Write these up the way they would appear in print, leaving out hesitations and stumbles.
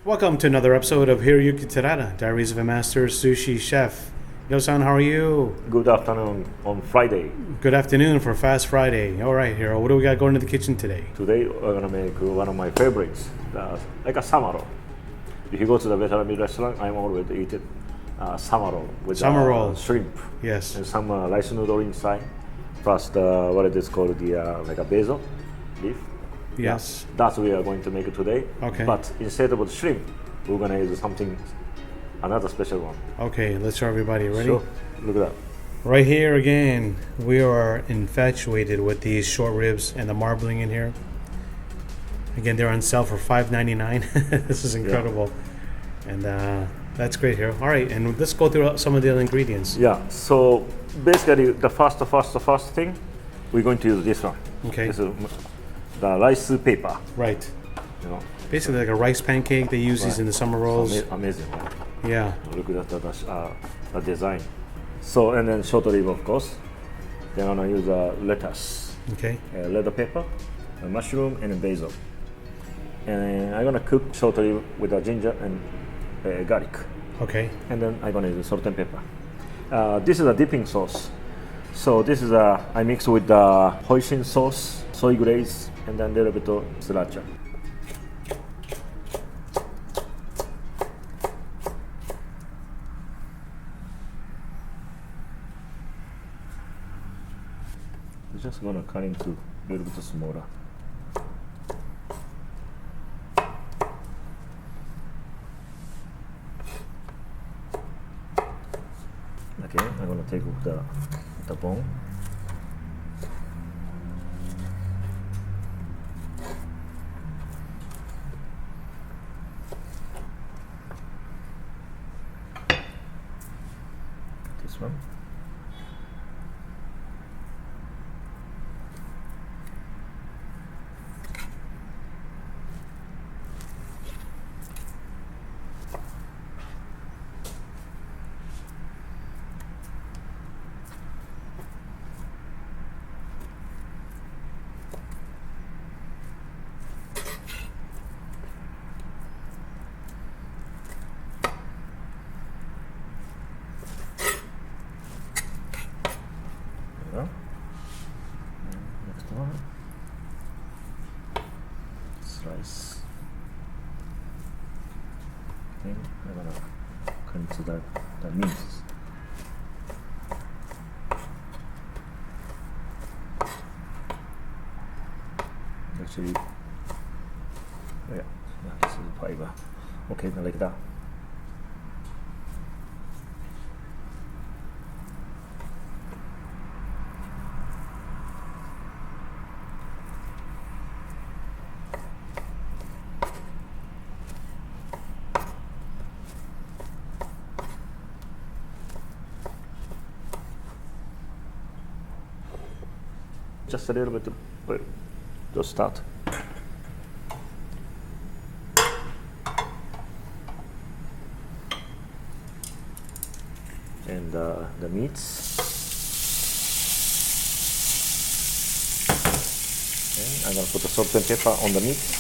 Welcome to another episode of Hiroyuki Terada, Diaries of a Master Sushi Chef. Yo-san, how are you? Good afternoon on Friday. Good afternoon for Fast Friday. All right, Hiro, what do we got going to the kitchen today? Today we're gonna make one of my favorites, like a samaro. If you go to the Vietnamese restaurant, I'm always eating samaro with Summer roll. shrimp Yes. and some rice noodle inside, plus the what it is called like a basil leaf. Yes. That's what we are going to make it today. Okay. But instead of the shrimp, we're gonna use another special one. Okay, let's show everybody. Ready? So look at that. Right here again, we are infatuated with these short ribs and the marbling in here. Again, they're on sale for $5.99. This is incredible. And that's great here. All right, and let's go through some of the other ingredients. Yeah. So basically, the first thing, we're going to use this one. Okay. This is the rice paper. Right. You know, Basically like a rice pancake. They use these in the summer rolls. amazing. Right? Yeah. Look at the design. So and then short rib, of course. Then I'm gonna use lettuce, Okay. red pepper, a mushroom, and basil. And I'm gonna cook short rib with ginger and garlic. Okay. And then I'm gonna use salt and pepper. This is a dipping sauce. So this is I mix with the hoisin sauce, soy glaze, and then a little bit of sriracha. Just gonna cut into a little bit smaller. Okay, I'm gonna take off the bone. This one. Next one. Slice. Okay, I'm gonna cut into the mince. Actually, yeah, this is fiber. Okay, like that. Just a little bit, but just start. And the meats. Okay, I'm gonna put the salt and pepper on the meat.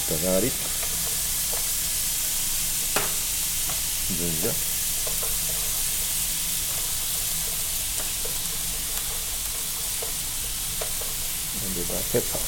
The garlic, ginger, and the pepper.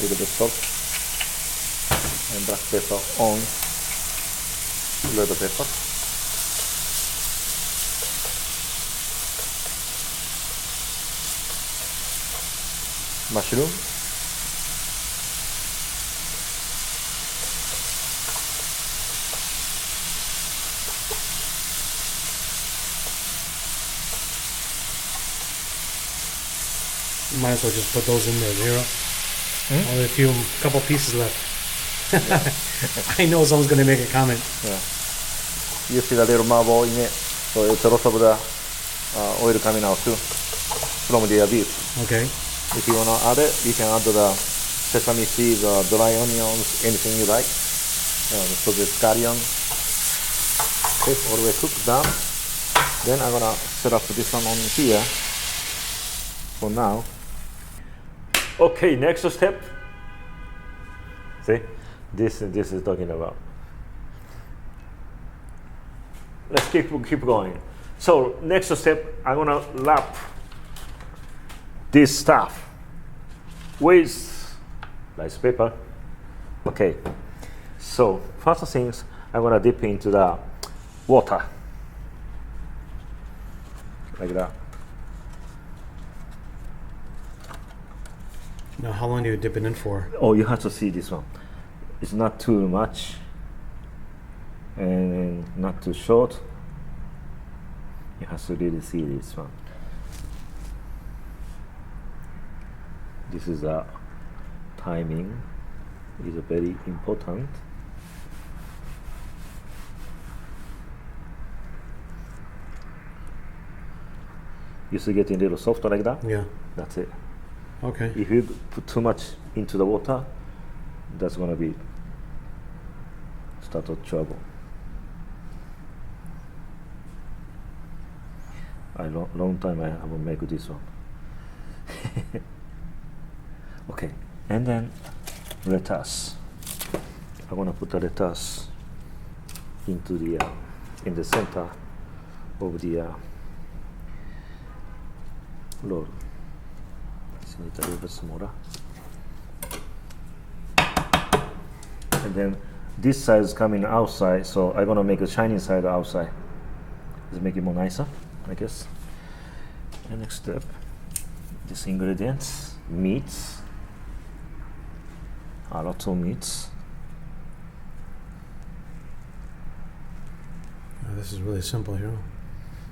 little bit salt, and black pepper on red pepper. Mushroom. You might as well just put those in there, Hiro. Only a couple pieces left. I know someone's going to make a comment. Yeah. You see the little marble in it, so it's a lot of the oil coming out too from the beef. Okay. If you want to add it, you can add the sesame seeds or dry onions, anything you like. So the scallion. Okay, all the way cooked down. Then I'm gonna set up this one on here for now. Okay, next step. See, this is talking about. Let's keep going. So next step, I'm gonna wrap this stuff with rice paper. Okay. So first things, I'm gonna dip into the water like that. Now, how long do you dip it in for? Oh, you have to see this one. It's not too much and not too short. You have to really see this one. This is a timing is very important. You see getting a little softer like that? Yeah. That's it. Okay. If you put too much into the water, that's gonna be start of trouble. Long time I haven't made this one. Okay, and then lettuce. I'm gonna put the lettuce into the in the center of the roll. Just need a little bit smaller. And then this side is coming outside, so I'm gonna make the shiny side outside. Just make it more nicer, I guess. And next step, these ingredients, meats, a lot of meats. Oh, this is really simple, Hiro.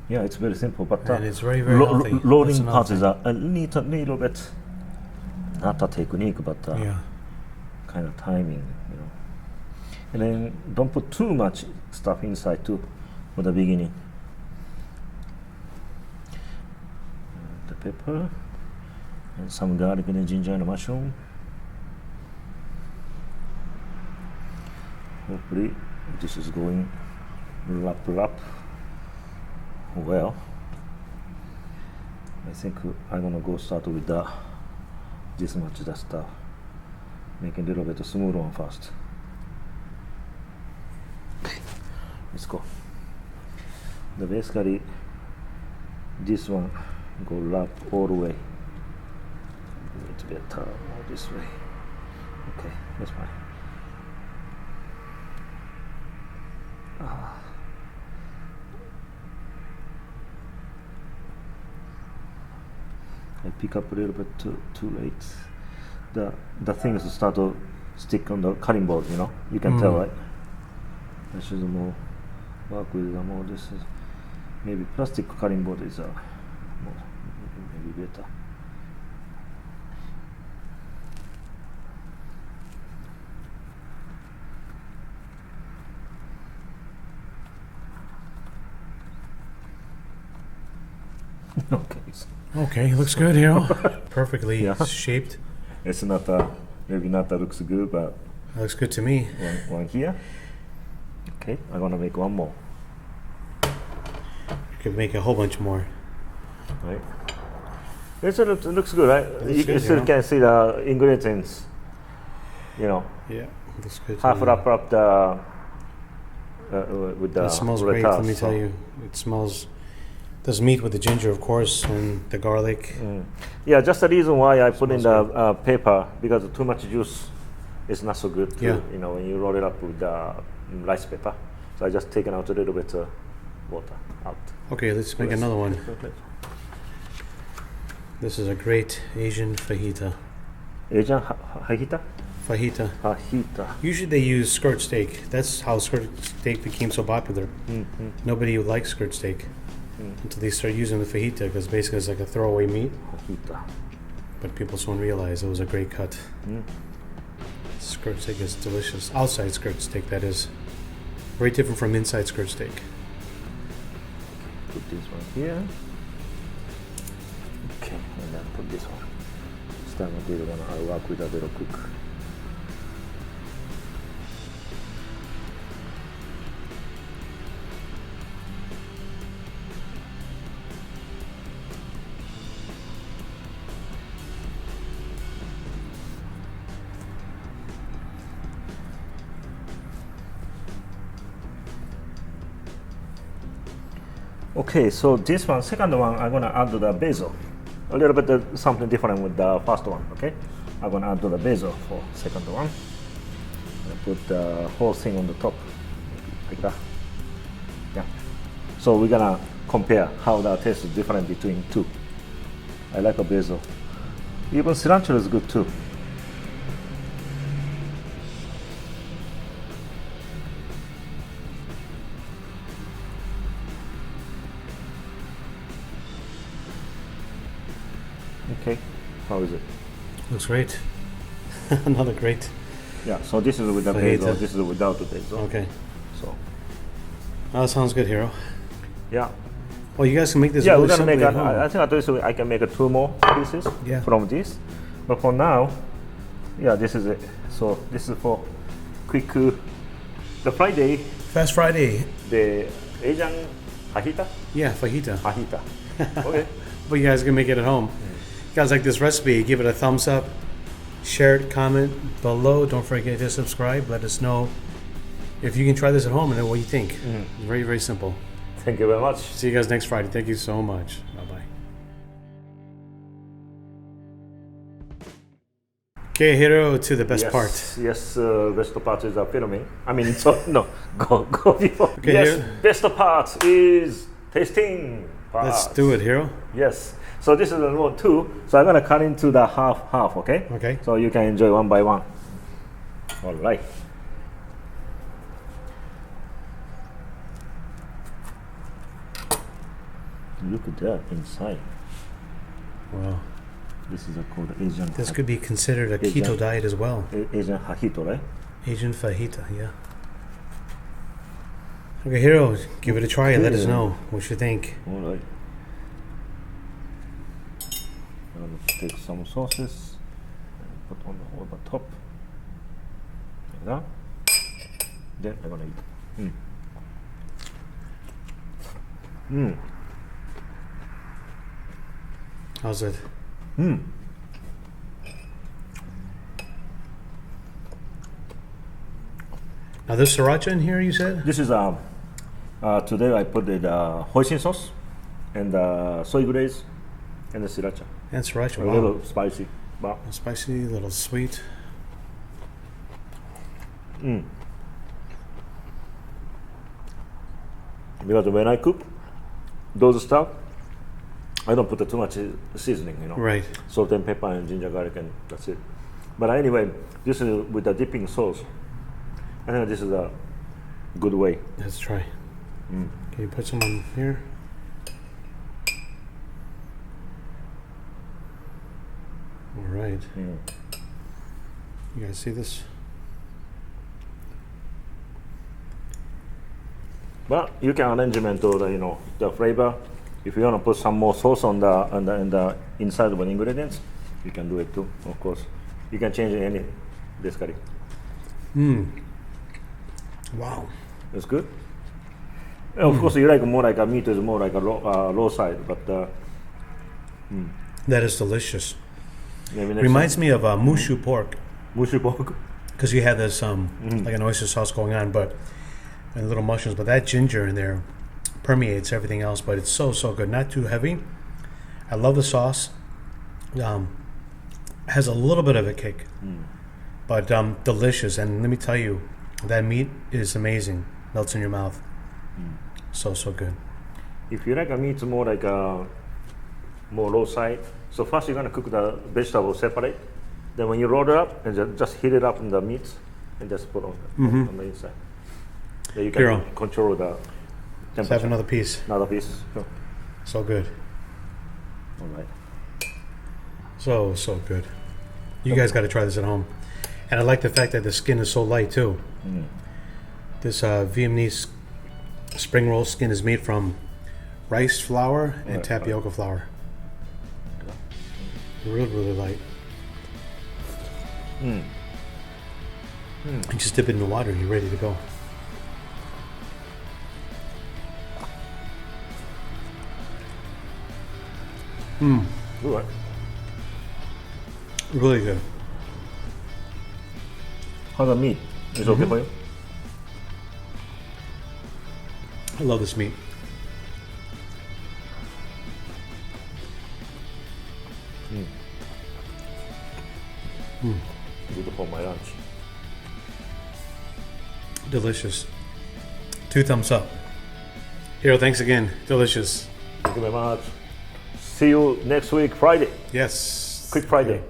Yeah, it's very simple, but And it's very, very healthy. rolling That's another part is thing. a little bit, not a technique, but Yeah. kind of timing, you know. And then don't put too much stuff inside too for the beginning. The pepper and some garlic and ginger and mushroom. Hopefully this is going wrap well. I think I'm gonna go start with this much of the stuff. Make it a little bit smooth one first. Okay, let's go. Basically, this one go wrap all the way. It's better more this way. Okay, that's fine. I pick up a little bit too late. The things start to stick on the cutting board, you know. You can tell, right? I should more work with more. This is maybe plastic cutting board is more maybe better. Okay. Okay, looks good, Hiro. Perfectly Yeah. shaped. It's not maybe not that looks good, but Looks good to me. one here. Okay, I'm gonna make one more. You could make a whole bunch more. Right. It looks good, right? Looks You good, still yeah. can see the ingredients. You know, Yeah, looks good. half to me. wrap up the with the It smells great, let me lettuce, tell so- you. It smells This meat with the ginger, of course, and the garlic. Yeah, just the reason why I put in the pepper, because too much juice is not so good. Yeah. You know, when you roll it up with the rice pepper. So I just taken out a little bit water out. Okay, let's make another one. This is a great Asian fajita. Asian fajita? Fajita. Fajita. Usually they use skirt steak. That's how skirt steak became so popular. Nobody likes skirt steak until they start using the fajita, because basically it's like a throwaway meat. Fajita. But people soon realized it was a great cut. Skirt steak is delicious. Outside skirt steak, that is. Very different from inside skirt steak. Put this one here. Okay, and then put this one. Start with the one I'll work with a little cook. Okay, so this one, second one, I'm gonna add the basil. A little bit something different with the first one, okay? I'm gonna add the basil for second one. I put the whole thing on the top, like that. Yeah. So we're gonna compare how the taste is different between two. I like a basil. Even cilantro is good too. Okay, how is it? Looks great. Another great. Yeah, so this is with the Fajita. basil, this is without the basil. Okay. So, Oh, that sounds good, Hiro. yeah. Well, you guys can make this Yeah, really we're gonna make. simply at home. I think after this I can make two more pieces Yeah. from this. But for now, yeah, this is it. So this is for quick. The Friday, Fast Friday. the Asian fajita. Yeah, fajita. Fajita. Okay. But you guys can make it at home. If you guys like this recipe, give it a thumbs up, share it, comment below. Don't forget to subscribe. Let us know if you can try this at home and then what you think. Very, very simple. Thank you very much. See you guys next Friday. Thank you so much. Bye-bye. Okay, Hiro, to the best Yes, part. Yes, best part is filming. I mean, so no, go before. Okay, yes, here. best part is tasting part. Let's do it, Hiro. Yes. So this is the one two. So I'm gonna cut into the half, okay? Okay. So you can enjoy one by one. All right. Look at that inside. Wow. This is called Asian. This could be considered a Asian. keto diet as well. Asian fajita, right? Asian fajita, yeah. Okay, Hiro, give it a try and let us Yeah. know what you think. All right. I'm gonna take some sauces and put on the top. Like that. Then I'm gonna eat. How's it? Now there's sriracha in here, you said? This is today I put the hoisin sauce and soy glaze and the sriracha. And sriracha, A wow. little spicy, but Spicy, a little sweet. because when I cook those stuff, I don't put too much seasoning, you know. Right. Salt and pepper and ginger garlic and that's it. But anyway, this is with the dipping sauce. I think this is a good way. Let's try. Can you put some on here? All right. You guys see this? But you can arrangement to the the flavor. If you want to put some more sauce on the inside of the ingredients, you can do it too. Of course, you can change any this curry. Wow. It's good. And of course, you like more like a meat is more like a raw side, but That is delicious. maybe next Reminds me of mushu pork, time. Mushu pork. because you have this like an oyster sauce going on, but and little mushrooms. But that ginger in there permeates everything else, but it's so good. Not too heavy. I love the sauce. Has a little bit of a kick, but delicious. And let me tell you, that meat is amazing. Melts in your mouth. So good. If you like a meat more like more low side, so first you're gonna cook the vegetable separate. Then when you roll it up and just heat it up in the meat and just put on the inside. Then you can Hiro. control the Let's temperature. have another piece. Another piece. Sure. So good. All right. So good. You guys got to try this at home. And I like the fact that the skin is so light too. This Vietnamese spring roll skin is made from rice flour and tapioca flour. Really light. You just dip it in the water and you're ready to go. All right. Really good. How the meat is okay for you? I love this meat. Good for my lunch. Delicious. 2 thumbs up. Hiro, thanks again. Delicious. Thank you very much. See you next week, Friday. Yes. Quick Friday.